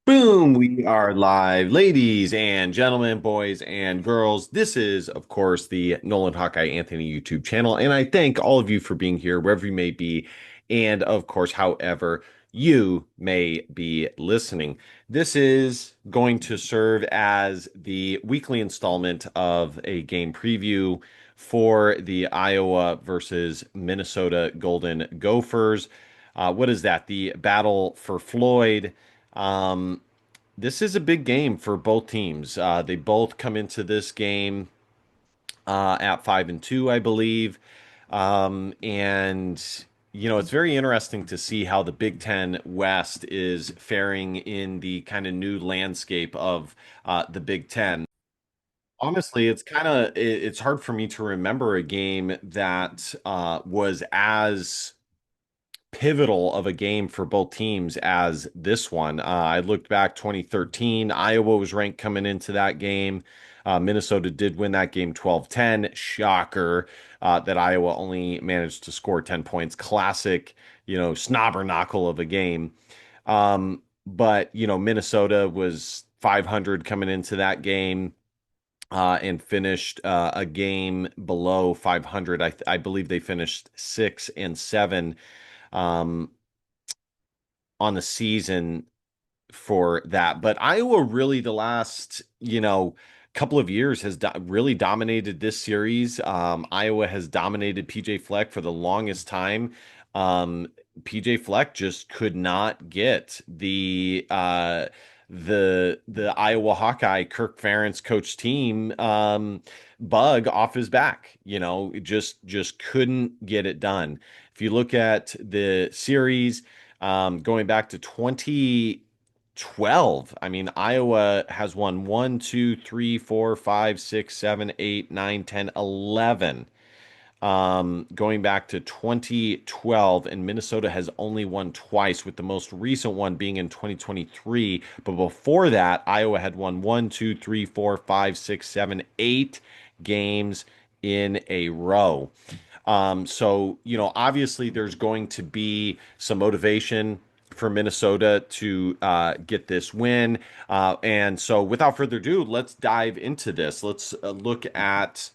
Boom, we are live, ladies and gentlemen, boys and girls. This is, of course, the Nolan Hawkeye Anthony YouTube channel, and I thank all of you for being here, wherever you may be, and of course, however you may be listening. This is going to serve as the weekly installment of a game preview for the Iowa versus Minnesota Golden Gophers. What is that? The battle for Floyd. Um, this is a big game for both teams. They both come into this game at 5-2, I believe. And it's very interesting to see how the Big Ten West is faring in the kind of new landscape of the Big Ten. Honestly, it's hard for me to remember a game that was as pivotal of a game for both teams as this one. I looked back 2013, Iowa was ranked coming into that game. Minnesota did win that game 12-10. Shocker that Iowa only managed to score 10 points. Classic, snobberknockle of a game. But, Minnesota was 500 coming into that game. And finished a game below 500. I believe they finished 6-7 um, on the season for that. But Iowa really the last, couple of years has really dominated this series. Iowa has dominated PJ Fleck for the longest time. Um, PJ Fleck just could not get the Iowa Hawkeye Kirk Ferentz coach team bug off his back. Just couldn't get it done. If you look at the series, going back to 2012. I mean, Iowa has won 1, 2, 3, 4, 5, 6, 7, 8, 9, 10, 11. Going back to 2012, and Minnesota has only won twice, with the most recent one being in 2023. But before that, Iowa had won 1, 2, 3, 4, 5, 6, 7, 8 games in a row. So, obviously there's going to be some motivation for Minnesota to get this win. And so, without further ado, let's dive into this. Let's look at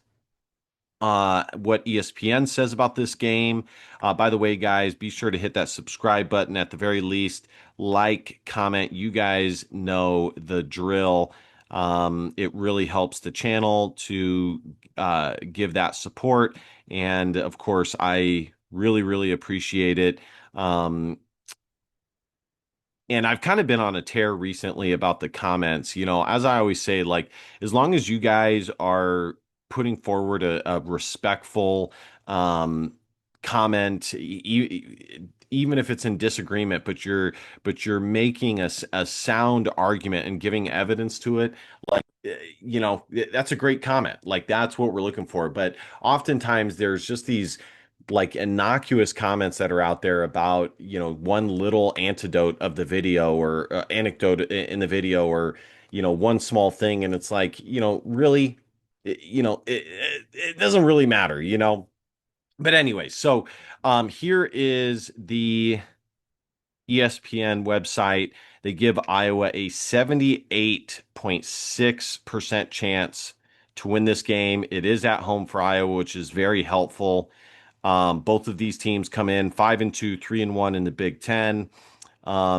what ESPN says about this game. By the way, guys, be sure to hit that subscribe button at the very least. Like, comment. You guys know the drill. It really helps the channel to give that support. And of course, I really, really appreciate it. And I've kind of been on a tear recently about the comments. As I always say, like, as long as you guys are putting forward a respectful comment, even if it's in disagreement, but you're making a sound argument and giving evidence to it, like, that's a great comment. Like, that's what we're looking for. But oftentimes there's just these like innocuous comments that are out there about, one little antidote of the video, or anecdote in the video, or, one small thing. And it's like, really, it doesn't really matter, But anyway, so here is the ESPN website. They give Iowa a 78.6% chance to win this game. It is at home for Iowa, which is very helpful. Both of these teams come in 5-2, 3-1 in the Big Ten.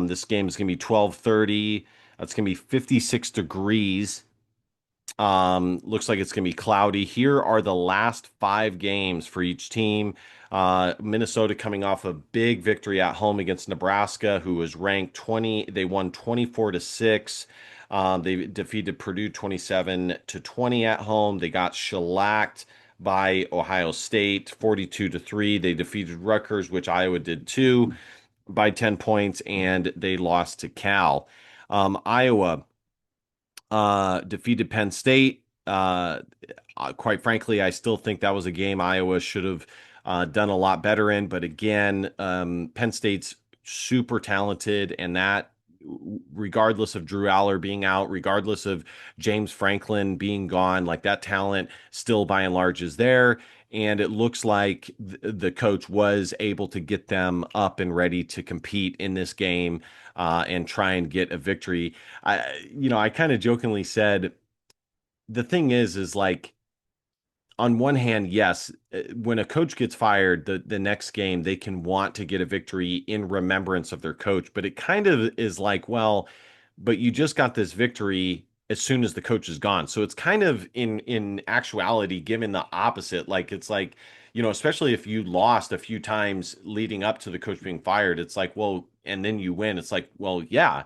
This game is going to be 12:30. It's going to be 56 degrees. Looks like it's going to be cloudy. Here are the last 5 games for each team. Minnesota coming off a big victory at home against Nebraska, who was ranked 20. They won 24-6. They defeated Purdue 27-20 at home. They got shellacked by Ohio State 42-3. They defeated Rutgers, which Iowa did too, by 10 points, and they lost to Cal. Iowa defeated Penn State. Quite frankly, I still think that was a game Iowa should have done a lot better in. But again, Penn State's super talented, and that, regardless of Drew Aller being out, regardless of James Franklin being gone, like, that talent still by and large is there. And it looks like the coach was able to get them up and ready to compete in this game and try and get a victory. I kind of jokingly said the thing is like on one hand, yes, when a coach gets fired, the next game they can want to get a victory in remembrance of their coach, but it kind of is like, well, but you just got this victory as soon as the coach is gone. So it's kind of in actuality given the opposite. Like it's like, especially if you lost a few times leading up to the coach being fired, it's like, well, and then you win. It's like, well, yeah,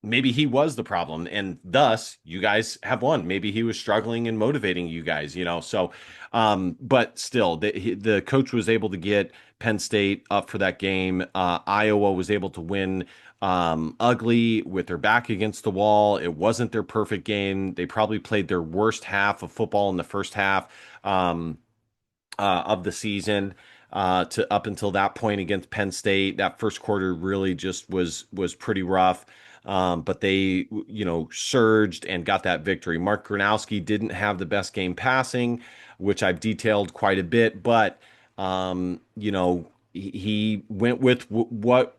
maybe he was the problem and thus you guys have won. Maybe he was struggling and motivating you guys, so but still the coach was able to get Penn State up for that game. Iowa was able to win ugly with their back against the wall. It wasn't their perfect game. They probably played their worst half of football in the first half. Of the season to up until that point against Penn State. That first quarter really just was pretty rough. But they, surged and got that victory. Mark Gronowski didn't have the best game passing, which I've detailed quite a bit, but he went with what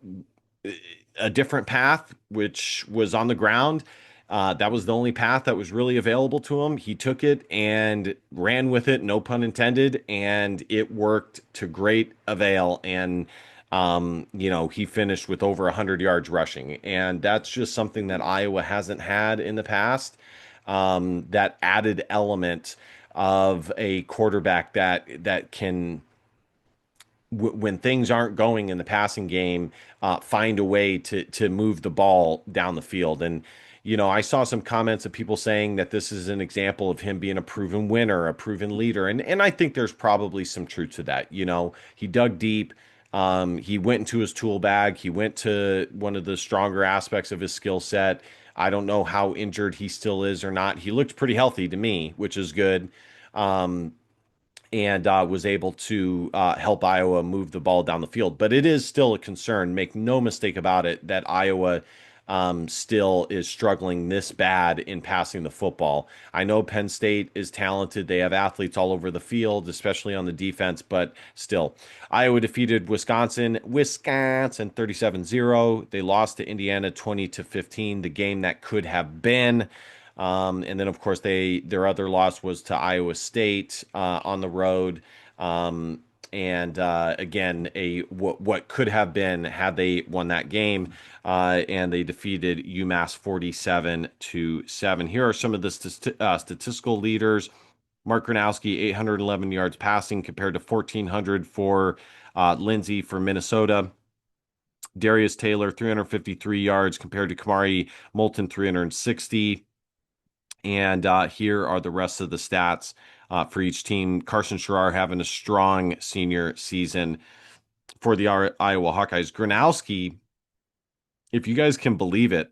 a different path, which was on the ground. That was the only path that was really available to him. He took it and ran with it, no pun intended, and it worked to great avail. And he finished with over 100 yards rushing, and that's just something that Iowa hasn't had in the past. That added element of a quarterback that can when things aren't going in the passing game, find a way to move the ball down the field. And I saw some comments of people saying that this is an example of him being a proven winner, a proven leader, and I think there's probably some truth to that. He dug deep. He went into his tool bag. He went to one of the stronger aspects of his skill set. I don't know how injured he still is or not. He looked pretty healthy to me, which is good. And was able to help Iowa move the ball down the field. But it is still a concern. Make no mistake about it that Iowa still is struggling this bad in passing the football. I know Penn State is talented. They have athletes all over the field, especially on the defense, but still. Iowa defeated Wisconsin 37-0. They lost to Indiana 20-15, the game that could have been. And then, of course, their other loss was to Iowa State on the road. And again, what could have been had they won that game, and they defeated UMass 47-7. Here are some of the statistical leaders. Mark Gronowski, 811 yards passing compared to 1,400 for Lindsey for Minnesota. Darius Taylor, 353 yards compared to Kamari Moulton, 360. And here are the rest of the stats for each team. Carson Sherrar having a strong senior season for the Iowa Hawkeyes. Gronowski, if you guys can believe it,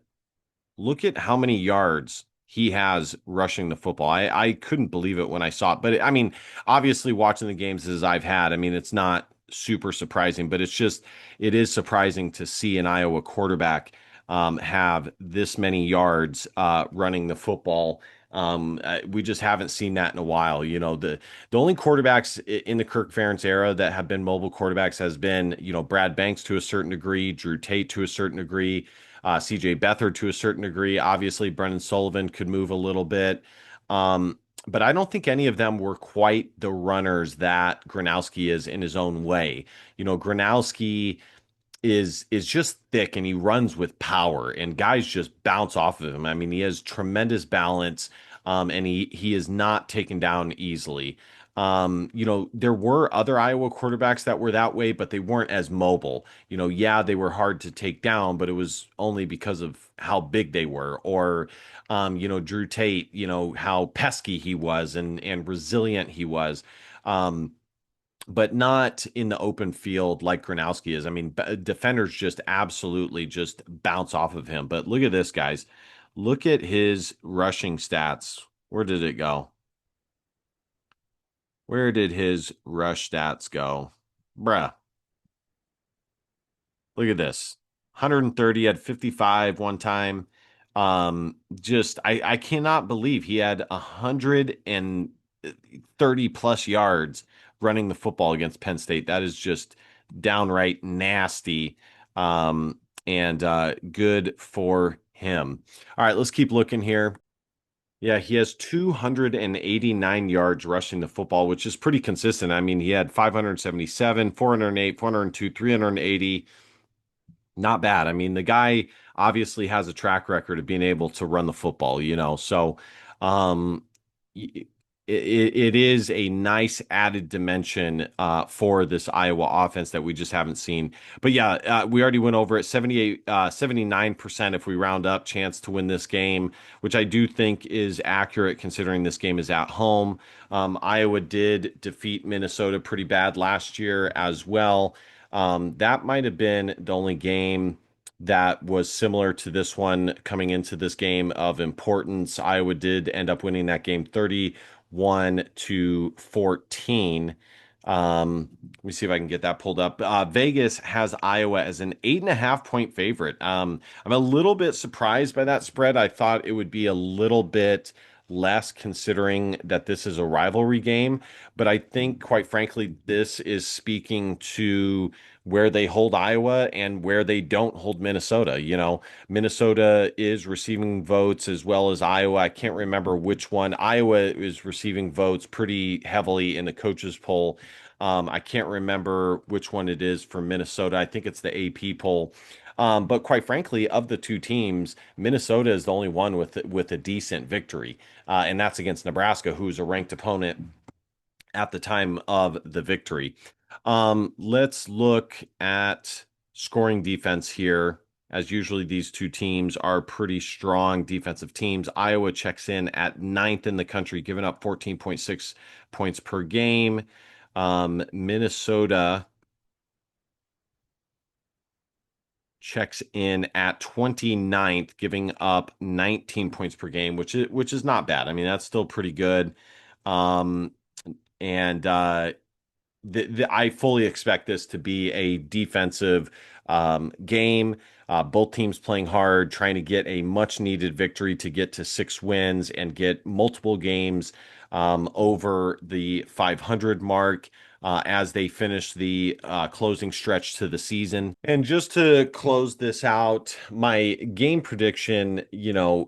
look at how many yards he has rushing the football. I couldn't believe it when I saw it. But I mean, obviously, watching the games as I've had, I mean, it's not super surprising, but it is surprising to see an Iowa quarterback have this many yards running the football. We just haven't seen that in a while. The only quarterbacks in the Kirk Ferentz era that have been mobile quarterbacks has been, Brad Banks to a certain degree, Drew Tate to a certain degree, CJ Beathard to a certain degree. Obviously, Brennan Sullivan could move a little bit. But I don't think any of them were quite the runners that Gronowski is in his own way. Gronowski is just thick and he runs with power and guys just bounce off of him. I mean, he has tremendous balance, and he is not taken down easily. There were other Iowa quarterbacks that were that way, but they weren't as mobile. Yeah, they were hard to take down, but it was only because of how big they were. Or Drew Tate, how pesky he was and resilient he was. But not in the open field like Gronowski is. I mean, defenders just absolutely just bounce off of him. But look at this, guys. Look at his rushing stats. Where did it go? Where did his rush stats go? Bruh. Look at this. 130 at 55 one time. Just I cannot believe he had 130 plus yards running the football against Penn State. That is just downright nasty. And good for him. All right, let's keep looking here. Yeah, he has 289 yards rushing the football, which is pretty consistent. I mean, he had 577, 408, 402, 380. Not bad. I mean, the guy obviously has a track record of being able to run the football, so um, it is a nice added dimension for this Iowa offense that we just haven't seen. But yeah, we already went over it. 78, 79% if we round up chance to win this game, which I do think is accurate considering this game is at home. Iowa did defeat Minnesota pretty bad last year as well. That might have been the only game that was similar to this one coming into this game of importance. Iowa did end up winning that game 31-14. Let me see if I can get that pulled up. Vegas has Iowa as an 8.5 point favorite. I'm a little bit surprised by that spread. I thought it would be a little bit less considering that this is a rivalry game. But I think, quite frankly, this is speaking to where they hold Iowa and where they don't hold Minnesota. Minnesota is receiving votes as well as Iowa. I can't remember which one. Iowa is receiving votes pretty heavily in the coaches poll. I can't remember which one it is for Minnesota. I think it's the AP poll. But quite frankly, of the two teams, Minnesota is the only one with a decent victory, and that's against Nebraska, who's a ranked opponent at the time of the victory. Let's look at scoring defense here. As usually, these two teams are pretty strong defensive teams. Iowa checks in at ninth in the country, giving up 14.6 points per game. Minnesota checks in at 29th, giving up 19 points per game, which is not bad. I mean, that's still pretty good. Um, and I fully expect this to be a defensive game. Both teams playing hard, trying to get a much needed victory to get to 6 wins and get multiple games over the 500 mark. As they finish the closing stretch to the season. And just to close this out, my game prediction,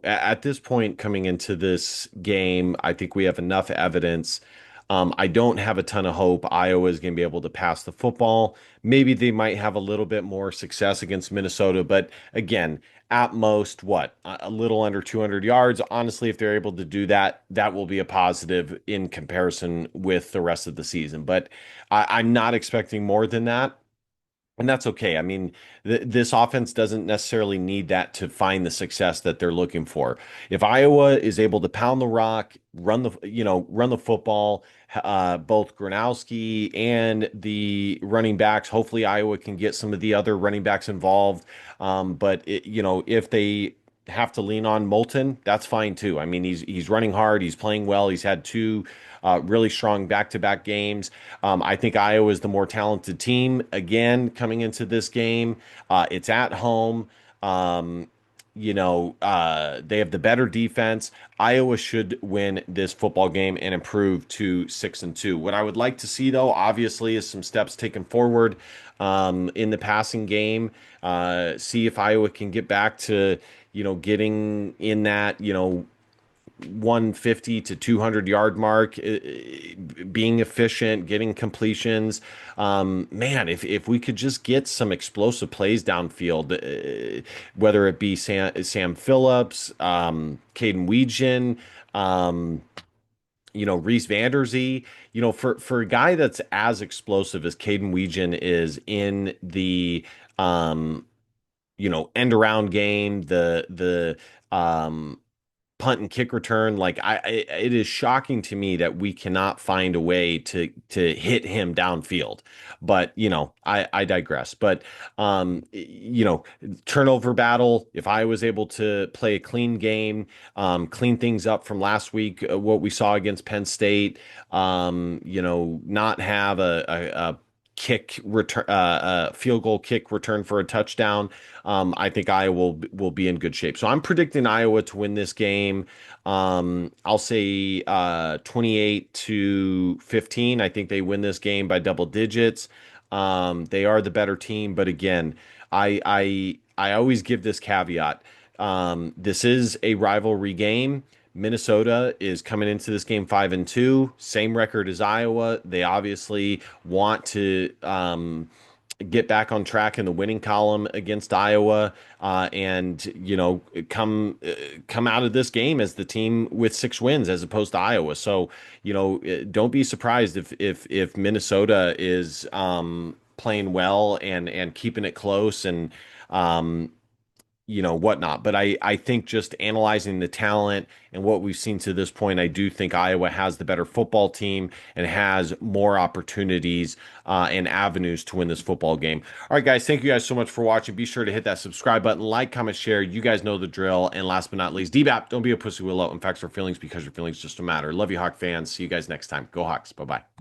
at this point coming into this game, I think we have enough evidence. I don't have a ton of hope Iowa is going to be able to pass the football. Maybe they might have a little bit more success against Minnesota, but again, at most, what, a little under 200 yards. Honestly, if they're able to do that, that will be a positive in comparison with the rest of the season. But I'm not expecting more than that. And that's okay. I mean, this offense doesn't necessarily need that to find the success that they're looking for. If Iowa is able to pound the rock, run the football, both Gronowski and the running backs, hopefully Iowa can get some of the other running backs involved. But if they have to lean on Moulton, that's fine too. I mean, he's running hard, he's playing well, he's had two really strong back-to-back games. I think Iowa is the more talented team again coming into this game. It's at home. They have the better defense. Iowa should win this football game and improve to 6-2. What I would like to see, though, obviously, is some steps taken forward in the passing game. See if Iowa can get back to, getting in that, 150 to 200 yard mark, being efficient, getting completions. Man, if we could just get some explosive plays downfield, whether it be Sam Phillips, Caden Weegan, Reese Vanderzee, for a guy that's as explosive as Caden Weegan is in the end around game, the punt and kick return. Like it is shocking to me that we cannot find a way to hit him downfield. But I digress. But turnover battle. If I was able to play a clean game, clean things up from last week, what we saw against Penn State, not have kick return, field goal kick return for a touchdown. I think Iowa will be in good shape. So I'm predicting Iowa to win this game. I'll say 28-15. I think they win this game by double digits. They are the better team, but again, I always give this caveat. This is a rivalry game. Minnesota is coming into this game 5-2, same record as Iowa. They obviously want to get back on track in the winning column against Iowa, and come out of this game as the team with 6 wins as opposed to Iowa. So don't be surprised if Minnesota is playing well and keeping it close and whatnot. But I think just analyzing the talent and what we've seen to this point, I do think Iowa has the better football team and has more opportunities and avenues to win this football game. All right, guys, thank you guys so much for watching. Be sure to hit that subscribe button, like, comment, share. You guys know the drill. And last but not least, DBAP, don't be a pussy, will out in facts or feelings, because your feelings just don't matter. Love you, Hawk fans. See you guys next time. Go Hawks. Bye-bye.